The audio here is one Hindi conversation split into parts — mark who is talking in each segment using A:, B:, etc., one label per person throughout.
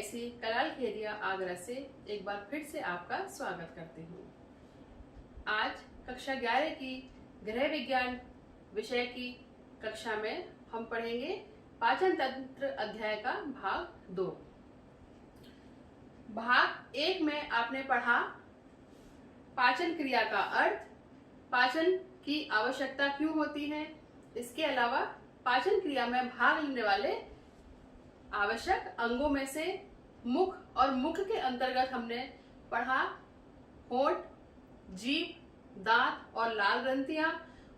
A: PIC कलाल खेरिया आगरा से एक बार फिर से आपका स्वागत करती हूँ। आज कक्षा 11 की गृह विज्ञान विषय की कक्षा में हम पढ़ेंगे पाचन तंत्र अध्याय का भाग 2। भाग 1 में आपने पढ़ा पाचन क्रिया का अर्थ, पाचन की आवश्यकता क्यों होती है, इसके अलावा पाचन क्रिया में भाग लेने वाले आवश्यक अंगों में से मुख और मुख के अंतर्गत हमने पढ़ा होंठ, जीभ, दांत और लाल ग्रंथियां।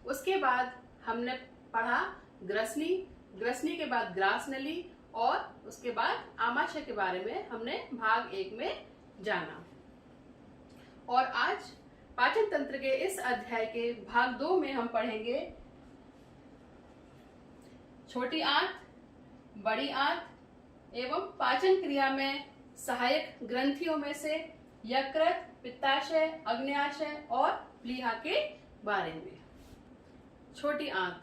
A: उसके बाद हमने पढ़ा ग्रसनी, ग्रसनी के बाद ग्रास नली और उसके बाद आमाशय के बारे में हमने भाग 1 में जाना। और आज पाचन तंत्र के इस अध्याय के भाग 2 में हम पढ़ेंगे छोटी आंत, बड़ी आंत एवं पाचन क्रिया में सहायक ग्रंथियों में से यकृत, पित्ताशय, अग्न्याशय और प्लीहा के बारे में। छोटी आंत,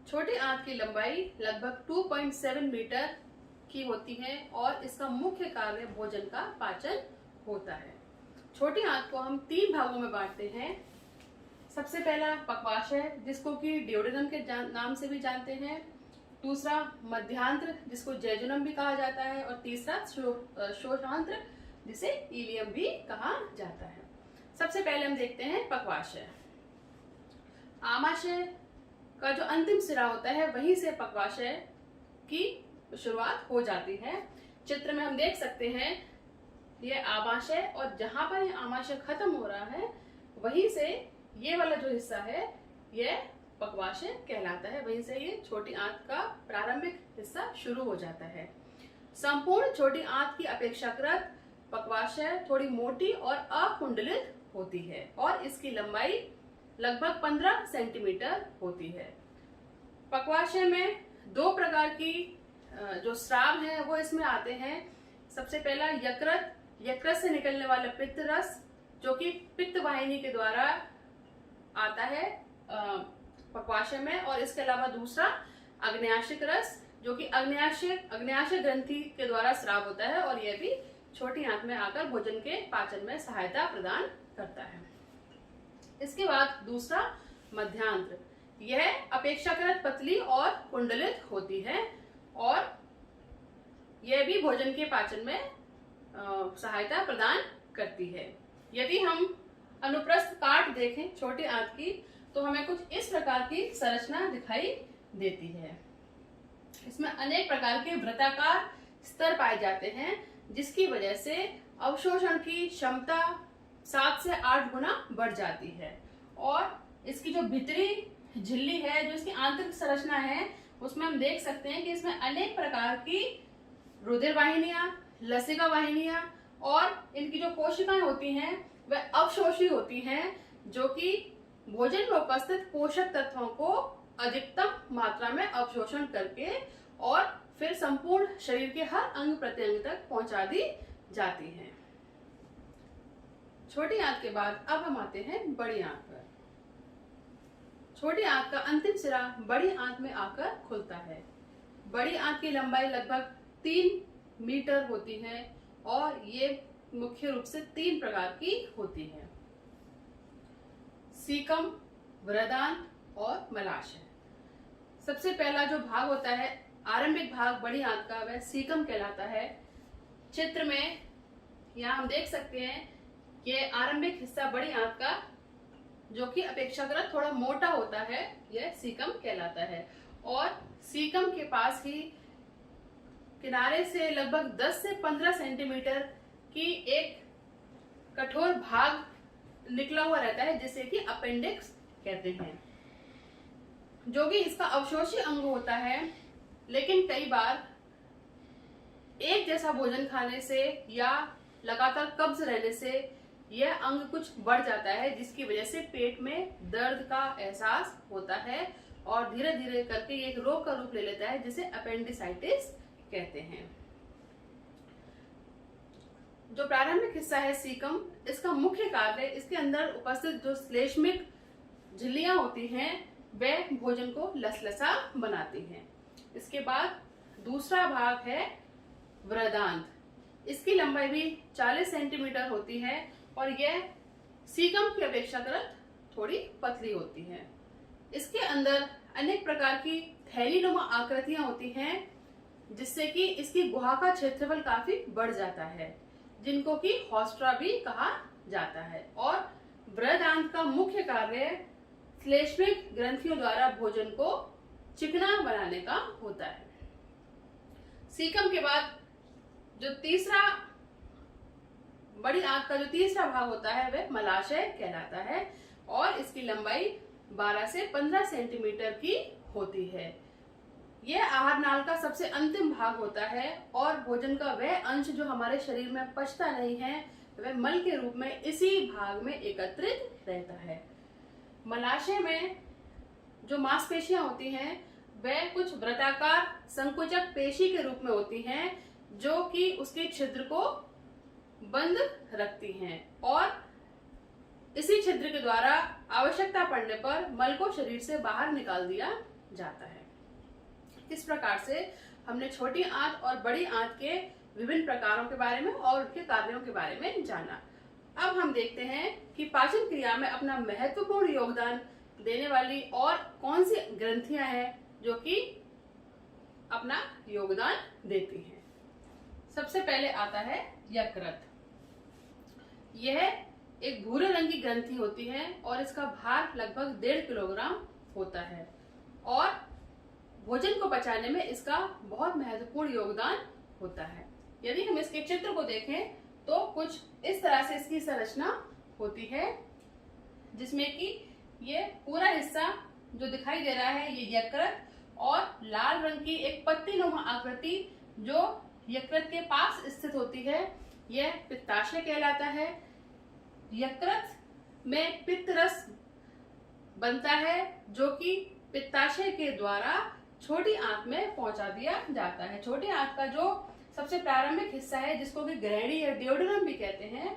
A: छोटी आंत की लंबाई लगभग 2.7 मीटर की होती है और इसका मुख्य कार्य भोजन का पाचन होता है। छोटी आंत को हम 3 भागों में बांटते हैं। सबसे पहला पक्वाशय, जिसको कि ड्यूडेनम के नाम से भी जानते हैं। दूसरा मध्यांत्र, जिसको जैजुनम भी कहा जाता है। और तीसरा शोषांत्र, जिसे इलियम भी कहा जाता है। सबसे पहले हम देखते हैं पक्वाशय। आमाशय का जो अंतिम सिरा होता है वहीं से पक्वाशय की शुरुआत हो जाती है। चित्र में हम देख सकते हैं ये आमाशय, और जहां पर ये आमाशय खत्म हो रहा है वहीं से ये वाला जो हिस्सा है ये पक्वाशय कहलाता है। वहीं से ये छोटी आंत का प्रारंभिक हिस्सा शुरू हो जाता है। संपूर्ण छोटी आंत की अपेक्षाकृत पक्वाशय थोड़ी मोटी और अकुंडलित होती है और इसकी लंबाई लगभग 15 सेंटीमीटर होती है। पक्वाशय में 2 प्रकार की जो स्राव हैं वो इसमें आते हैं। सबसे पहला यकृत, यकृत से निकलने वाला पित्त रस जो कि पित्त वाहिनी के द्वारा आता है पक्वाशय में। और इसके अलावा दूसरा अग्न्याशिक रस, जो कि अग्न्याशय ग्रंथि के द्वारा स्राव होता है और यह भी छोटी आंत में आकर भोजन के पाचन में सहायता प्रदान करता है। इसके बाद दूसरा मध्यांत्र, यह अपेक्षाकृत पतली और कुंडलित होती है और यह भी भोजन के पाचन में सहायता प्रदान करती है। यदि हम अनुप्रस्थ काट देखें छोटी आंत की तो हमें कुछ इस प्रकार की संरचना दिखाई देती है। इसमें अनेक प्रकार के वृत्ताकार स्तर पाए जाते हैं जिसकी वजह से अवशोषण की क्षमता 7 से 8 गुना बढ़ जाती है। और इसकी जो भीतरी झिल्ली है, जो इसकी आंतरिक संरचना है, उसमें हम देख सकते हैं कि इसमें अनेक प्रकार की रुधिर वाहिनियां, लसिका वाहिनियां और इनकी जो कोशिकाएं होती हैं वह अवशोषी होती हैं, जो कि भोजन में उपस्थित पोषक तत्वों को अधिकतम मात्रा में अवशोषण करके और फिर संपूर्ण शरीर के हर अंग प्रत्यंग तक पहुंचा दी जाती हैं। छोटी आंत के बाद अब हम आते हैं बड़ी आंत पर। छोटी आंत का अंतिम सिरा बड़ी आंत में आकर खुलता है। बड़ी आंत की लंबाई लगभग 3 मीटर होती है और ये मुख्य रूप से 3 प्रकार की होती है: सीकम, वृदांत और मलाशय। सबसे पहला जो भाग होता है, आरंभिक भाग बड़ी आंत का, वह सीकम कहलाता है। चित्र में यहाँ हम देख सकते हैं ये आरंभिक हिस्सा बड़ी आंत का, जो कि अपेक्षाकृत थोड़ा मोटा होता है, यह सीकम कहलाता है। और सीकम के पास ही किनारे से लगभग 10 से 15 सेंटीमीटर की एक कठोर भाग निकला हुआ रहता है जिसे कि अपेंडिक्स कहते हैं, जो कि इसका अवशोषी अंग होता है। लेकिन कई बार एक जैसा भोजन खाने से या लगातार कब्ज रहने से यह अंग कुछ बढ़ जाता है, जिसकी वजह से पेट में दर्द का एहसास होता है और धीरे धीरे करके ये एक रोग का रूप ले लेता है जिसे अपेंडिसाइटिस कहते हैं। जो प्रारंभिक हिस्सा है सीकम, इसका मुख्य कार्य इसके अंदर उपस्थित जो श्लेष्मिक झिल्लियां होती हैं वह भोजन को लसलसा बनाती हैं। इसके बाद दूसरा भाग है वृदांत। इसकी लंबाई भी 40 सेंटीमीटर होती है और यह सीकम की अपेक्षाकृत थोड़ी पतली होती है। इसके अंदर अनेक प्रकार की थैलीनुमा आकृतियां होती हैं, जिससे कि इसकी गुहा का क्षेत्रफल काफी बढ़ जाता है, जिनको कि हॉस्ट्रा भी कहा जाता है। और बृहदांत का मुख्य कार्य श्लेष्मिक ग्रंथियों द्वारा भोजन को चिकना बनाने का होता है। सीकम के बाद जो तीसरा बड़ी आंत का जो तीसरा भाग होता है वह मलाशय कहलाता है और इसकी लंबाई 12 से 15 सेंटीमीटर की होती है। यह आहार नाल का सबसे अंतिम भाग होता है और भोजन का वह अंश जो हमारे शरीर में पचता नहीं है वह मल के रूप में इसी भाग में एकत्रित रहता है। मलाशय में जो मांसपेशियां होती हैं वह कुछ वृत्ताकार संकुचक पेशी के रूप में होती हैं, जो कि उसके छिद्र को बंद रखती हैं और इसी छिद्र के द्वारा आवश्यकता पड़ने पर मल को शरीर से बाहर निकाल दिया जाता है। इस प्रकार से हमने छोटी आंत और बड़ी आंत के विभिन्न प्रकारों के बारे में और उनके कार्यों के बारे में जाना। अब हम देखते हैं कि पाचन क्रिया में अपना महत्वपूर्ण योगदान देने वाली और कौन सी ग्रंथियां हैं जो कि अपना योगदान देती हैं। सबसे पहले आता है यकृत। यह एक भूरे रंग की ग्रंथि होती है और इसका भार लगभग 1.5 किलोग्राम होता है और भोजन को पचाने में इसका बहुत महत्वपूर्ण योगदान होता है। यदि हम इसके चित्र को देखें तो कुछ इस तरह से इसकी संरचना होती है, जिसमें कि ये पूरा हिस्सा जो दिखाई दे रहा है ये यकृत और लाल रंग की एक पत्तीनुमा आकृति जो यकृत के पास स्थित होती है यह पित्ताशय कहलाता है। यकृत में पित्त रस बनता है जो कि पित्ताशय के द्वारा छोटी आंत में पहुंचा दिया जाता है। छोटी आंत का जो सबसे प्रारंभिक हिस्सा है जिसको कि ग्रहणी या डियोडरम भी कहते हैं,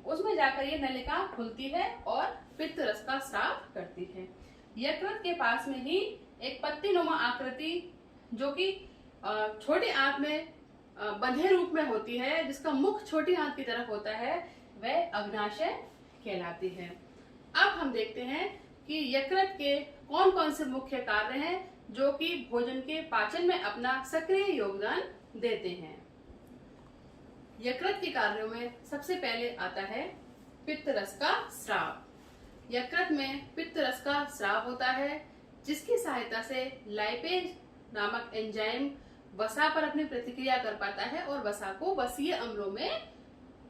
A: उसमें जाकर ये नलिका खुलती है और पित्त रस का स्राव करती है। यकृत के पास में ही एक पत्तीनुमा आकृति जो कि छोटी आंत में बंधे रूप में होती है, जिसका मुख छोटी आंत की तरफ होता है, वह अग्नाशय कहलाती है। अब हम देखते हैं कि यकृत के कौन कौन से मुख्य कार्य हैं जो कि भोजन के पाचन में अपना सक्रिय योगदान देते हैं। यकृत के कार्यों में सबसे पहले आता है पित्त रस का स्राव। यकृत में पित्त रस का स्राव होता है, जिसकी सहायता से लाइपेज नामक एंजाइम वसा पर अपनी प्रतिक्रिया कर पाता है और वसा को वसीय अम्लों में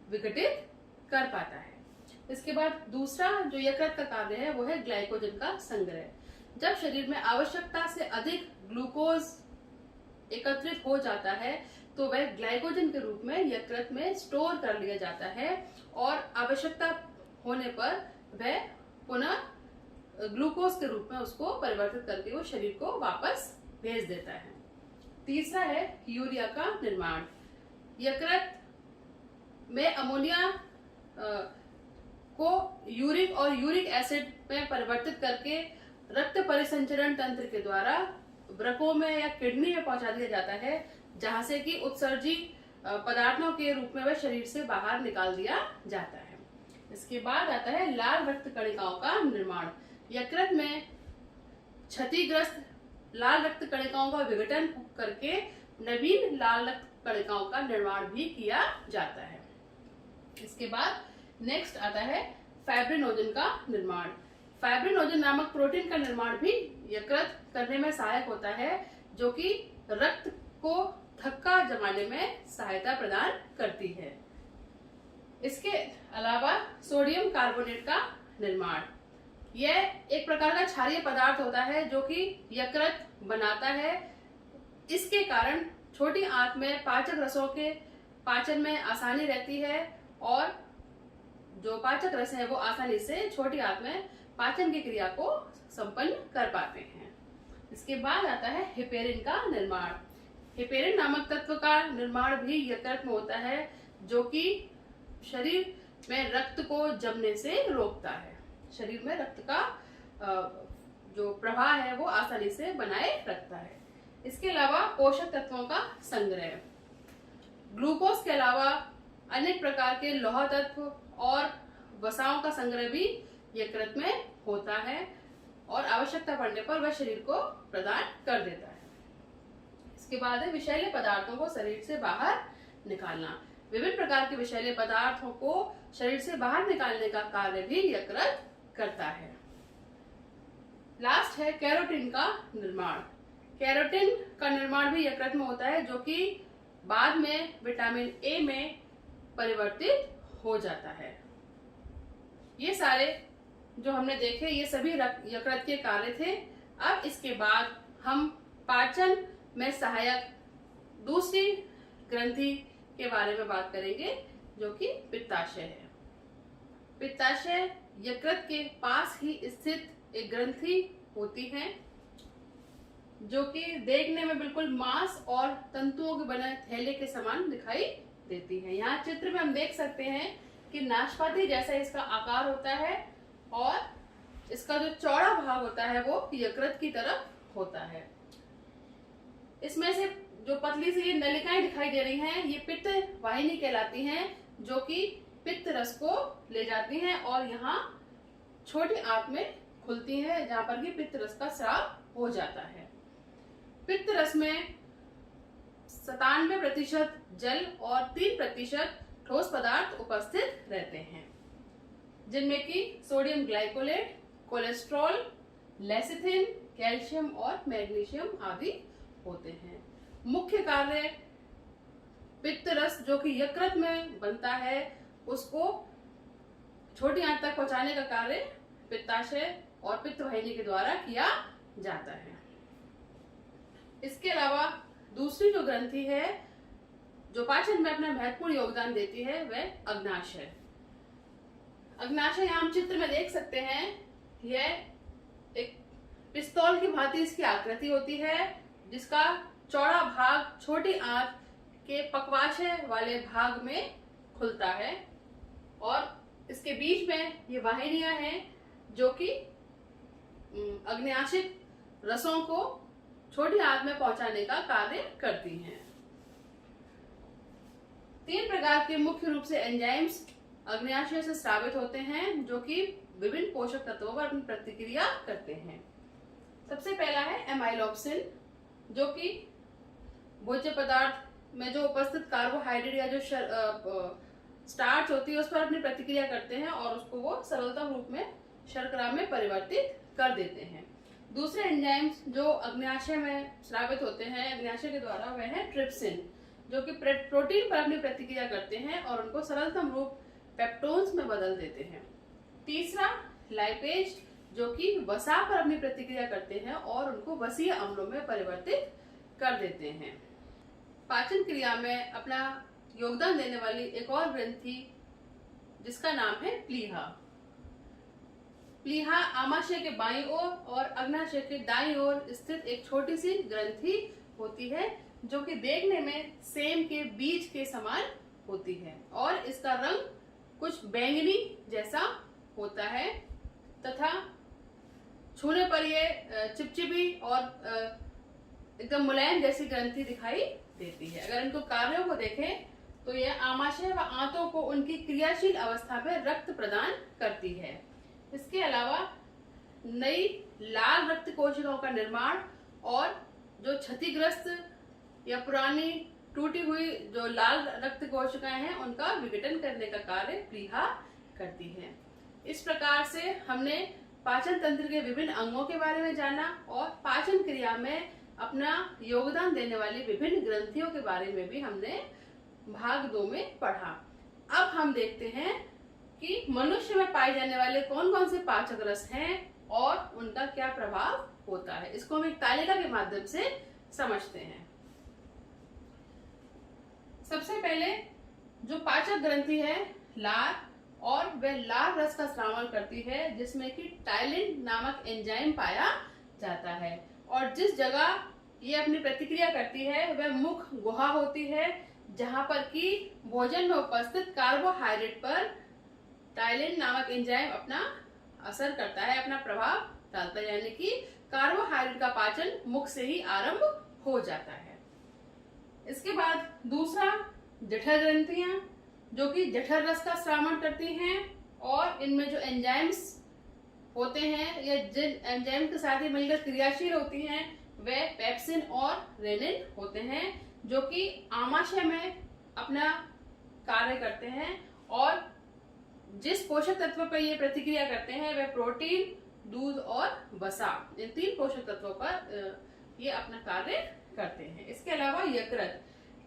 A: विघटित कर पाता है। इसके बाद दूसरा जो यकृत का कार्य है वो है ग्लाइकोजन का संग्रह। जब शरीर में आवश्यकता से अधिक ग्लूकोज एकत्रित हो जाता है तो वह ग्लाइकोजन के रूप में यकृत में स्टोर कर लिया जाता है और आवश्यकता होने पर वह पुनः ग्लूकोज के रूप में उसको परिवर्तित करके वो शरीर को वापस भेज देता है। तीसरा है यूरिया का निर्माण। यकृत में अमोनिया को यूरिक और यूरिक एसिड में परिवर्तित करके रक्त परिसंचरण तंत्र के द्वारा वृकों में या किडनी में पहुंचा दिया जाता है, जहां से कि उत्सर्जी पदार्थों के रूप में वह शरीर से बाहर निकाल दिया जाता है। इसके बाद आता है लाल रक्त कणिकाओं का निर्माण। यकृत में क्षतिग्रस्त लाल रक्त कणिकाओं का विघटन करके नवीन लाल रक्त कणिकाओं का निर्माण भी किया जाता है। इसके बाद नेक्स्ट आता है फाइब्रिनोजन का निर्माण। फाइब्रिनोजन नामक प्रोटीन का निर्माण भी यकृत करने में सहायक होता है, जो कि रक्त को थक्का जमाने में सहायता प्रदान करती है। इसके अलावा सोडियम कार्बोनेट का निर्माण, यह एक प्रकार का क्षारीय पदार्थ होता है जो कि यकृत बनाता है। इसके कारण छोटी आंत में पाचक रसों के पाचन में आसानी रहती है और जो पाचक रस है वो आसानी से छोटी आंत में पाचन की क्रिया को संपन्न कर पाते हैं। इसके बाद आता है हेपेरिन का निर्माण। हेपेरिन नामक तत्व का निर्माण भी यकृत में होता है, जो कि शरीर में रक्त को जमने से रोकता है। शरीर में रक्त का जो प्रवाह है वो आसानी से बनाए रखता है। इसके अलावा पोषक तत्वों का संग्रह। ग्लूकोज के अलावा अनेक प्रकार के लौह तत्व और वसाओं का संग्रह भी यकृत में होता है और आवश्यकता पड़ने पर वह शरीर को प्रदान कर देता है। इसके बाद है विषैले पदार्थों को शरीर से बाहर निकालना। विभिन्न प्रकार के विषैले पदार्थों को शरीर से बाहर निकालने का कार्य भी यकृत करता है। लास्ट है कैरोटीन का निर्माण। कैरोटीन का निर्माण भी यकृत में होता है, जो कि बाद में विटामिन ए में परिवर्तित हो जाता है। ये सारे जो हमने देखे ये सभी यकृत के कार्य थे। अब इसके बाद हम पाचन में सहायक दूसरी ग्रंथि के बारे में बात करेंगे, जो कि पित्ताशय है। पित्ताशय यकृत के पास ही स्थित एक ग्रंथि होती है, जो कि देखने में बिल्कुल मांस और तंतुओं के बने थैले के समान दिखाई देती है। यहाँ चित्र में हम देख सकते हैं कि नाशपाती जैसा इसका आकार होता है और इसका जो चौड़ा भाग होता है वो यकृत की तरफ होता है। इसमें से जो पतली सी ये नलिकाएं दिखाई दे रही हैं, ये पित्त वाहिनी कहलाती हैं, जो कि पित्त रस को ले जाती हैं और यहाँ छोटी आंत में खुलती है, जहां पर कि पित्त रस का स्राव हो जाता है। पित्त रस में 97% जल और 3% ठोस पदार्थ उपस्थित रहते हैं, जिनमें कि sodium glycolate, cholesterol, lecithin, calcium और मैग्नीशियम आदि होते हैं। मुख्य कार्य पित्त रस जो कि यकृत में बनता है उसको छोटी आंत तक पहुंचाने का कार्य पित्ताशय और पित्त वाहिनी के द्वारा किया जाता है। इसके अलावा दूसरी जो ग्रंथि है जो पाचन में अपना महत्वपूर्ण योगदान देती है वह अग्नाशय। अग्नाशय यहाँ हम चित्र में देख सकते हैं, यह एक पिस्तौल की भांति इसकी आकृति होती है, जिसका चौड़ा भाग छोटी आंत के पक्वाशय वाले भाग में खुलता है और इसके बीच में ये वाहिनियां हैं जो कि अग्न्याशय रसों को छोटी आंत में पहुंचाने का कार्य करती हैं। 3 प्रकार के मुख्य रूप से एंजाइम्स अग्न्याशय से स्रावित होते हैं, जो कि विभिन्न पोषक तत्वों पर अपनी प्रतिक्रिया करते हैं। सबसे पहला है एमाइलोप्सिन, जो कि भोज्य पदार्थ में जो उपस्थित कार्बोहाइड्रेट या जो स्टार्च होती है उस पर अपनी प्रतिक्रिया करते हैं और उसको वो सरलता रूप में शर्करा में परिवर्तित कर देते हैं। दूसरे एंजाइम्स जो अग्न्याशय में स्रावित होते हैं अग्न्याशय के द्वारा, वह है ट्रिप्सिन, जो कि प्रोटीन पर अपनी प्रतिक्रिया करते हैं और उनको सरलतम रूप पेप्टोन्स में बदल देते हैं। तीसरा लाइपेज, जो कि वसा पर अपनी प्रतिक्रिया करते हैं और उनको वसीय अम्लों में परिवर्तित कर देते हैं। पाचन क्रिया में अपना योगदान देने वाली एक और ग्रंथि जिसका नाम है प्लीहा। प्लीहा आमाशय के बाईं ओर और अग्नाशय के दाईं ओर स्थित एक छोटी सी ग्रंथि होती है, जो कि देखने में सेम के बीज के समान होती है और इसका रंग कुछ बैंगनी जैसा होता है तथा छूने पर यह चिपचिपी और एकदम मुलायम जैसी ग्रंथि दिखाई देती है। अगर इनको कार्यों को देखें तो यह आमाशय व आंतों को उनकी क्रियाशील अवस्था में रक्त प्रदान करती है। इसके अलावा नई लाल रक्त कोशिकाओं का निर्माण और जो क्षतिग्रस्त या पुरानी टूटी हुई जो लाल रक्त कोशिकाएं हैं उनका विघटन करने का कार्य प्लीहा करती है। इस प्रकार से हमने पाचन तंत्र के विभिन्न अंगों के बारे में जाना और पाचन क्रिया में अपना योगदान देने वाली विभिन्न ग्रंथियों के बारे में भी हमने भाग 2 में पढ़ा। अब हम देखते हैं कि मनुष्य में पाए जाने वाले कौन कौन से पाचक रस हैं और उनका क्या प्रभाव होता है। इसको हम एक तालिका के माध्यम से समझते हैं। सबसे पहले जो पाचक ग्रंथि है लार, और वह लार रस का स्रावन करती है जिसमें कि टाइलिन नामक एंजाइम पाया जाता है और जिस जगह ये अपनी प्रतिक्रिया करती है वह मुख गुहा होती है, जहां पर कि भोजन में उपस्थित कार्बोहाइड्रेट पर टाइलिन नामक एंजाइम अपना असर करता है, अपना प्रभाव डालता है, यानी कि कार्बोहाइड्रेट का पाचन मुख से ही आरंभ हो जाता है। इसके बाद दूसरा जठर ग्रंथियां जो कि जठर रस का स्रावण करती हैं, और इनमें जो एंजाइम्स होते हैं या जिन एंजाइम के साथ ही मिलकर क्रियाशील होती हैं वे पेप्सिन और रेनिन होते हैं, जो कि आमाशय में अपना कार्य करते हैं। और जिस पोषक तत्व पर ये प्रतिक्रिया करते हैं वे प्रोटीन, दूध और वसा, इन 3 पोषक तत्वों पर ये अपना कार्य करते हैं। इसके अलावा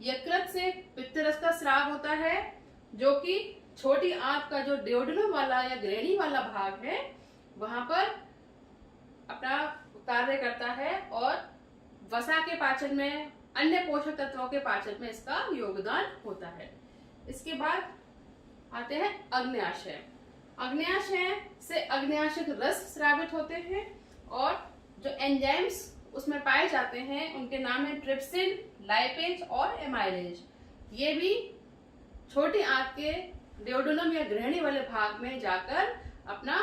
A: यकृत से पित्त रस का स्राव होता है, जो कि छोटी आंत का जो डियोडेनम वाला या ग्रेनी वाला भाग है वहां पर अपना कार्य करता है, और वसा के पाचन में, अन्य पोषक तत्वों के पाचन में इसका योगदान होता है। इसके बाद आते हैं अग्न्याशय। अग्न्याशय से अग्न्याशक रस स्रावित होते हैं, और जो एंजाइम्स उसमें पाए जाते हैं उनके नाम है ट्रिप्सिन, लाइपेज और एमाइलेज। ये भी छोटी आंत के डियोडेनम या ग्रहणी वाले भाग में जाकर अपना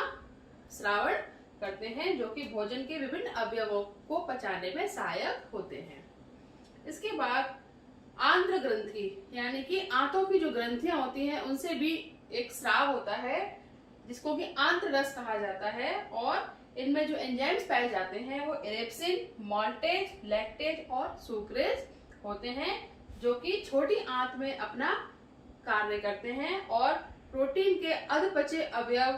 A: स्रावण करते हैं, जो कि भोजन के विभिन्न अवयवों को पचाने में सहायक होते हैं। इसके बाद आंत्र ग्रंथि यानी कि आंतों की जो ग्रंथियां होती हैं उनसे भी एक स्राव होता है, जिसको कि आंत्र रस कहा जाता है, और इनमें जो एंजाइम्स पाए जाते हैं वो एरेप्सिन, माल्टेज, लैक्टेज और सुक्रेज होते हैं, जो कि छोटी आंत में अपना कार्य करते हैं और प्रोटीन के अधपचे अवयव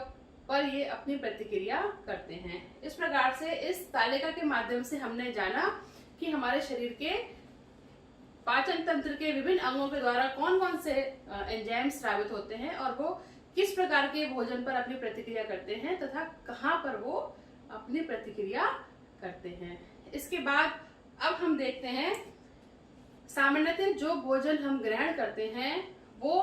A: पर ये अपनी प्रतिक्रिया करते हैं। इस प्रकार से इस तालिका के माध्यम से हमने जाना कि हमारे शरीर के पाचन तंत्र के विभिन्न अंगों के द्वारा कौन कौन से एंजाइम स्रावित होते हैं और वो किस प्रकार के भोजन पर अपनी प्रतिक्रिया करते हैं तथा कहाँ पर वो अपनी प्रतिक्रिया करते हैं। इसके बाद अब हम देखते हैं सामान्यतः जो भोजन हम ग्रहण करते हैं वो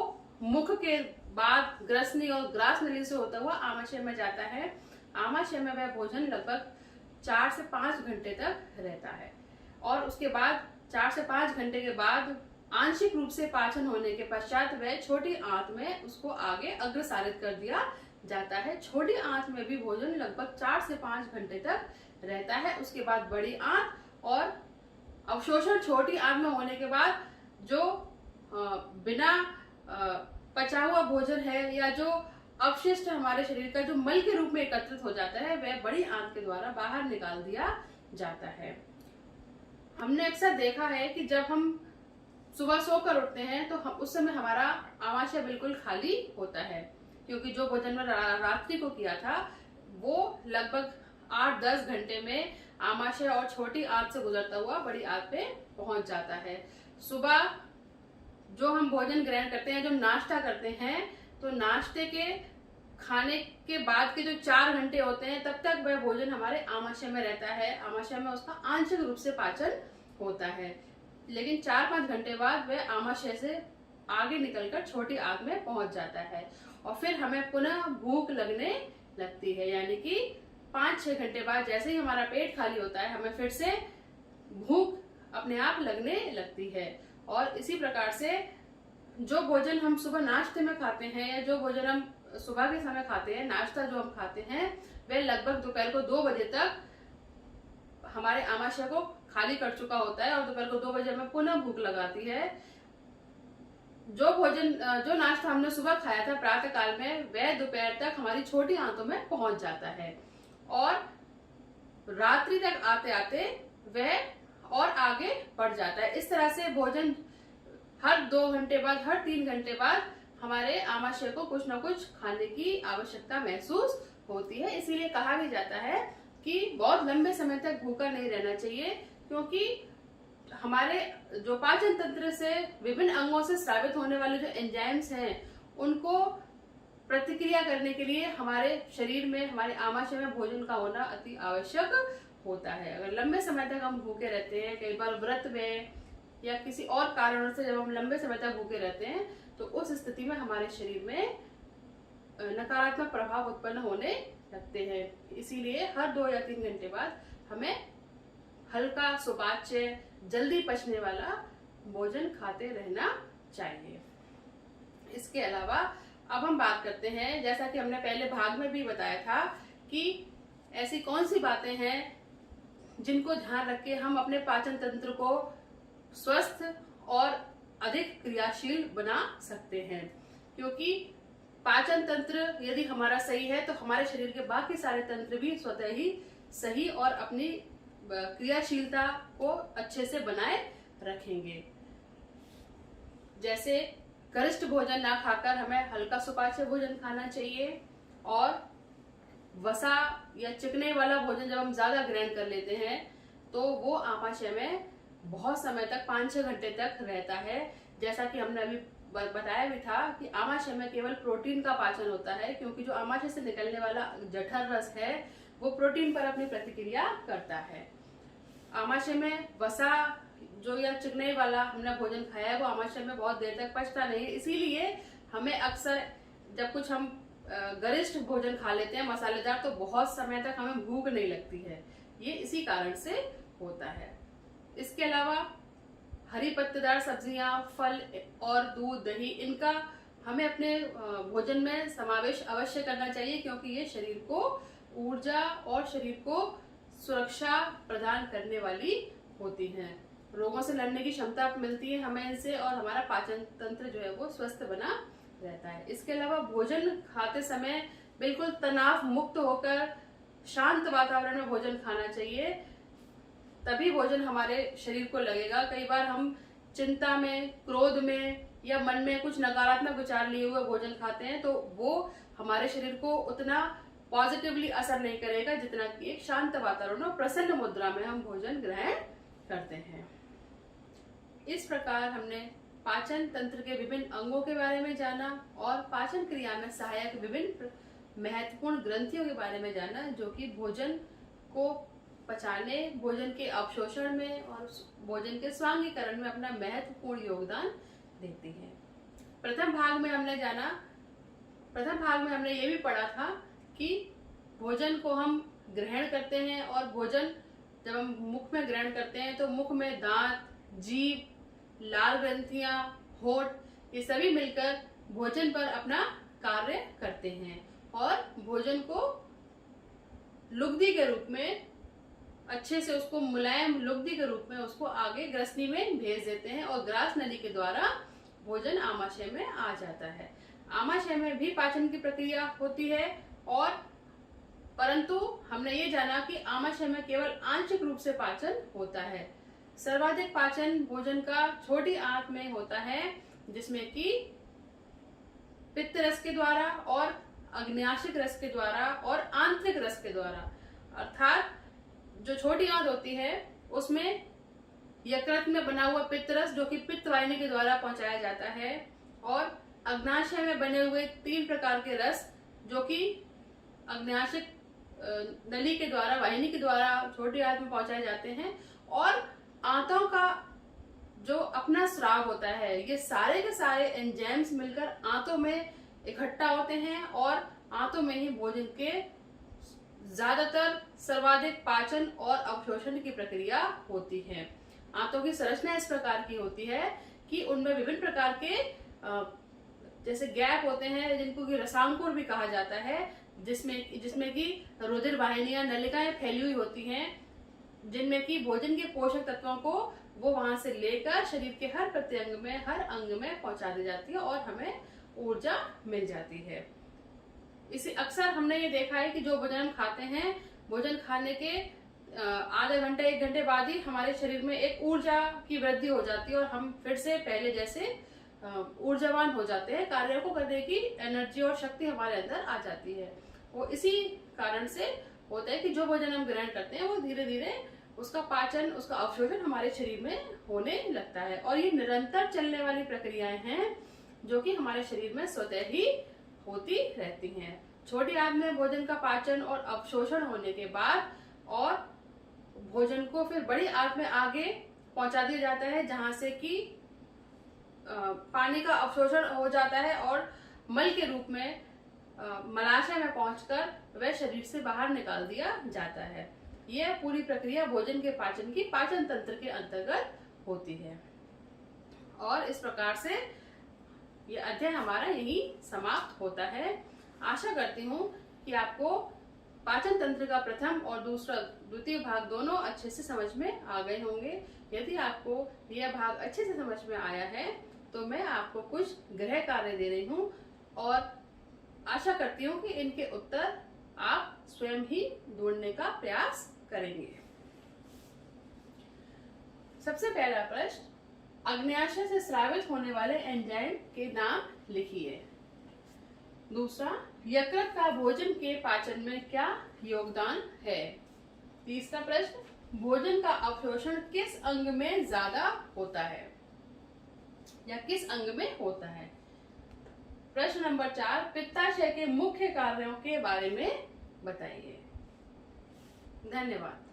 A: मुख के बाद ग्रसनी और ग्रास नली से होता हुआ आमाशय में जाता है। आमाशय में वह भोजन लगभग 4 से 5 घंटे तक रहता है, और उसके बाद 4 से 5 घंटे के बाद आंशिक रूप से पाचन होने के पश्चात वह छोटी आंत में उसको आगे अग्रसारित कर दिया जाता है। छोटी आंत में भी भोजन लगभग 4 से 5 घंटे तक रहता है। उसके बाद बड़ी आंत, और अवशोषण छोटी आंत में होने के बाद जो बिना पचा हुआ भोजन है या जो अवशिष्ट हमारे शरीर का जो मल के रूप में एकत्रित हो जाता है वह बड़ी आंत के द्वारा बाहर निकाल दिया जाता है। हमने अक्सर देखा है कि जब हम सुबह सोकर उठते हैं तो उस समय हमारा आमाशय बिल्कुल खाली होता है, क्योंकि जो भोजन में रात्रि को किया था वो लगभग 8-10 घंटे में आमाशय और छोटी आंत से गुजरता हुआ बड़ी आंत पे पहुंच जाता है। सुबह जो हम भोजन ग्रहण करते हैं, जो नाश्ता करते हैं, तो नाश्ते के खाने के बाद के जो 4 घंटे होते हैं तब तक वह भोजन हमारे आमाशय में रहता है। आमाशय में उसका आंशिक रूप से पाचन होता है, लेकिन 4-5 घंटे बाद वह आमाशय से आगे निकलकर छोटी आंत में पहुंच जाता है, और फिर हमें पुनः भूख लगने लगती है। यानी कि 5-6 घंटे बाद जैसे ही हमारा पेट खाली होता है हमें फिर से भूख अपने आप लगने लगती है। और इसी प्रकार से जो भोजन हम सुबह नाश्ते में खाते हैं या जो भोजन हम सुबह के समय खाते हैं, नाश्ता जो हम खाते हैं, वह लगभग दोपहर को 2 बजे तक हमारे आमाशय को खाली कर चुका होता है और दोपहर को 2 बजे हमें पुनः भूख लगाती है। जो नाश्ता हमने सुबह खाया था प्रातः काल में, वह दोपहर तक हमारी छोटी आंतों में पहुंच जाता है, और रात्रि तक आते आते वह और आगे बढ़ जाता है। इस तरह से भोजन हर 2 घंटे बाद, हर 3 घंटे बाद हमारे आमाशय को कुछ न कुछ खाने की आवश्यकता महसूस होती है। इसीलिए कहा भी जाता है कि बहुत लंबे समय तक भूखा नहीं रहना चाहिए, क्योंकि हमारे जो पाचन तंत्र से विभिन्न अंगों से स्रावित होने वाले जो एंजाइम्स हैं उनको प्रतिक्रिया करने के लिए हमारे शरीर में, हमारे आमाशय में भोजन का होना अति आवश्यक होता है। अगर लंबे समय तक हम भूखे रहते हैं, कई बार व्रत में या किसी और कारणों से जब हम लंबे समय तक भूखे रहते हैं, तो उस स्थिति में हमारे शरीर में नकारात्मक प्रभाव उत्पन्न होने लगते हैं। इसीलिए हर 2 या 3 घंटे बाद हमें हल्का, सुपाच्य, जल्दी पचने वाला भोजन खाते रहना चाहिए। इसके अलावा अब हम बात करते हैं, जैसा कि हमने पहले भाग में भी बताया था, कि ऐसी कौन सी बातें हैं जिनको ध्यान रख के हम अपने पाचन तंत्र को स्वस्थ और अधिक क्रियाशील बना सकते हैं। क्योंकि पाचन तंत्र यदि हमारा सही है तो हमारे शरीर के बाकी सारे तंत्र भी स्वतः ही सही और अपनी क्रियाशीलता को अच्छे से बनाए रखेंगे। जैसे गरिष्ठ भोजन ना खाकर हमें हल्का सुपाच्य भोजन खाना चाहिए, और वसा या चिकने वाला भोजन जब हम ज्यादा ग्रहण कर लेते हैं तो वो आमाशय में बहुत समय तक 5-6 घंटे तक रहता है। जैसा कि हमने अभी बताया भी था कि आमाशय में केवल प्रोटीन का पाचन होता है, क्योंकि जो आमाशय से निकलने वाला जठर रस है वो प्रोटीन पर अपनी प्रतिक्रिया करता है। आमाशय में वसा जो या चिकनाई वाला हमने भोजन खाया है वो आमाशय में बहुत देर तक पचता नहीं है। इसीलिए हमें अक्सर जब कुछ हम गरिष्ठ भोजन खा लेते हैं मसालेदार, तो बहुत समय तक हमें भूख नहीं लगती है। ये इसी कारण से होता है। इसके अलावा हरी पत्तेदार सब्जियां, फल और दूध, दही, इनका हमें अपने भोजन में समावेश अवश्य करना चाहिए, क्योंकि ये शरीर को ऊर्जा और शरीर को सुरक्षा प्रदान करने वाली होती हैं। रोगों से लड़ने की क्षमता मिलती है हमें इनसे, और हमारा पाचन तंत्र जो है वो स्वस्थ बना रहता है। इसके अलावा भोजन खाते समय बिल्कुल तनाव मुक्त होकर शांत वातावरण में भोजन खाना चाहिए, तभी भोजन हमारे शरीर को लगेगा। कई बार हम चिंता में, क्रोध में या मन में कुछ नकारात्मक विचार लिए हुए भोजन खाते हैं तो वो हमारे शरीर को उतना पॉजिटिवली असर नहीं करेगा जितना कि एक शांत वातावरण और प्रसन्न मुद्रा में हम भोजन ग्रहण करते हैं। इस प्रकार हमने पाचन तंत्र के विभिन्न अंगों के बारे में जाना और पाचन क्रिया में सहायक विभिन्न महत्वपूर्ण ग्रंथियों के बारे में जाना, जो कि भोजन को पचाने, भोजन के अवशोषण में और भोजन के स्वांगीकरण में अपना महत्वपूर्ण योगदान देती हैं। प्रथम भाग में हमने ये भी पढ़ा था कि भोजन को हम ग्रहण करते हैं, और भोजन जब हम मुख में ग्रहण करते हैं तो मुख में दांत, जीभ, लाल ग्रंथियां, होठ, ये सभी मिलकर भोजन पर अपना कार्य करते हैं और भोजन को लुगदी के रूप में अच्छे से, उसको मुलायम लुगदी के रूप में उसको आगे ग्रसनी में भेज देते हैं, और ग्रास नली के द्वारा भोजन आमाशय में आ जाता है। आमाशय में भी पाचन की प्रक्रिया होती है, और परंतु हमने ये जाना कि आमाशय में केवल आंशिक रूप से पाचन होता है। सर्वाधिक पाचन भोजन का छोटी आंत में होता है, जिसमें कि पित्त रस के द्वारा और अग्न्याशिक रस के द्वारा और आंतरिक रस के द्वारा। अर्थात जो छोटी आंत होती है उसमें यकृत में बना हुआ पित्त रस जो कि पित्त वाहिनी के द्वारा पहुंचाया जाता है, और अग्नाशय में बने हुए 3 प्रकार के रस जो कि अग्न्याशिक नली के द्वारा, वाहिनी के द्वारा छोटी आंत में पहुंचाए जाते हैं। और आंतों का जो अपना स्राव होता है, ये सारे के सारे एंजाइम्स मिलकर आंतों में इकट्ठा होते हैं, और आंतों में ही भोजन के ज्यादातर सर्वाधिक पाचन और अवशोषण की प्रक्रिया होती है। आंतों की संरचना इस प्रकार की होती है कि उनमें विभिन्न प्रकार के जैसे गैप होते हैं, जिनको कि रसांकुर भी कहा जाता है, जिसमें कि रुधिर वाहिनियां, नलिकाएं फैली हुई होती हैं, जिनमें कि भोजन के पोषक तत्वों को वो वहां से लेकर शरीर के हर प्रत्यंग में, हर अंग में पहुंचा दी जाती है और हमें ऊर्जा मिल जाती है। इसे अक्सर हमने ये देखा है कि जो भोजन हम खाते हैं, भोजन खाने के आधे घंटे 1 घंटे बाद ही हमारे शरीर में एक ऊर्जा की वृद्धि हो जाती है और हम फिर से पहले जैसे ऊर्जावान हो जाते हैं। कार्यों को करने की एनर्जी और शक्ति हमारे अंदर आ जाती है। वो इसी कारण से होता है कि जो भोजन हम ग्रहण करते हैं वो धीरे धीरे उसका पाचन, उसका अवशोषण हमारे शरीर में होने लगता है, और ये निरंतर चलने वाली प्रक्रियाएं हैं जो कि हमारे शरीर में स्वतः ही होती रहती हैं। छोटी आंत में भोजन का पाचन और अवशोषण होने के बाद और भोजन को फिर बड़ी आंत में आगे पहुंचा दिया जाता है, जहां से कि पानी का अवशोषण हो जाता है और मल के रूप में मलाशय में पहुंचकर वह शरीर से बाहर निकाल दिया जाता है। यह पूरी प्रक्रिया भोजन के पाचन की पाचन तंत्र के अंतर्गत होती है। और इस प्रकार से यह अध्याय हमारा यही समाप्त होता है। आशा करती हूँ कि आपको पाचन तंत्र का प्रथम और द्वितीय भाग दोनों अच्छे से समझ में आ गए होंगे। यदि आपको यह भाग अच्छे से समझ में आया है तो मैं आपको कुछ गृह कार्य दे रही हूँ और आशा करती हूँ कि इनके उत्तर आप स्वयं ही ढूंढने का प्रयास करेंगे। सबसे पहला प्रश्न, अग्न्याशय से स्रावित होने वाले एंजाइम के नाम लिखिए। दूसरा, यकृत का भोजन के पाचन में क्या योगदान है। तीसरा प्रश्न, भोजन का अवशोषण किस अंग में ज्यादा होता है या किस अंग में होता है। प्रश्न नंबर 4, पित्ताशय के मुख्य कार्यों के बारे में बताइए। धन्यवाद।